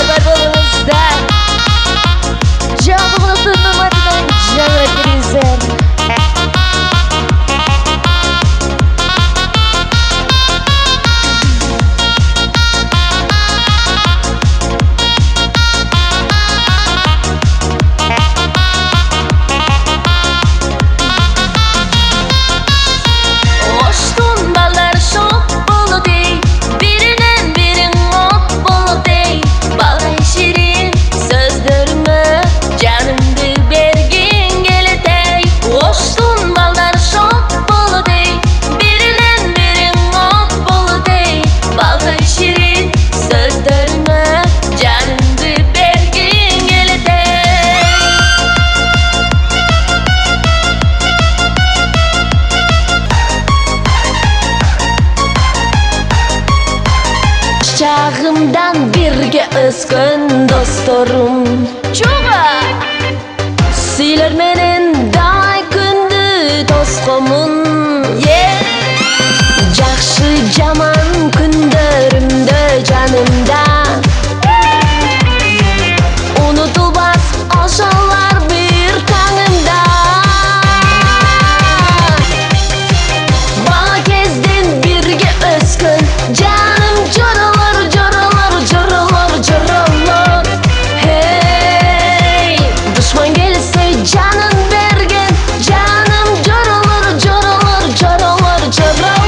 haber bolunuzda. Canımın sunumlarından canlı krizer. Çağımdan birge özgün dostlarım Çoğa Siler menen day gündü dostkomun Жақшы жаман күндерімді жанымда Unutulmaz aşalar bir tangımda Bana kezdin birge özgün canım coralar coralar coralar coralar Hey düşman gelse canın bergen canım coralar coralar coralar coralar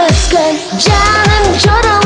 Özgün canım coralar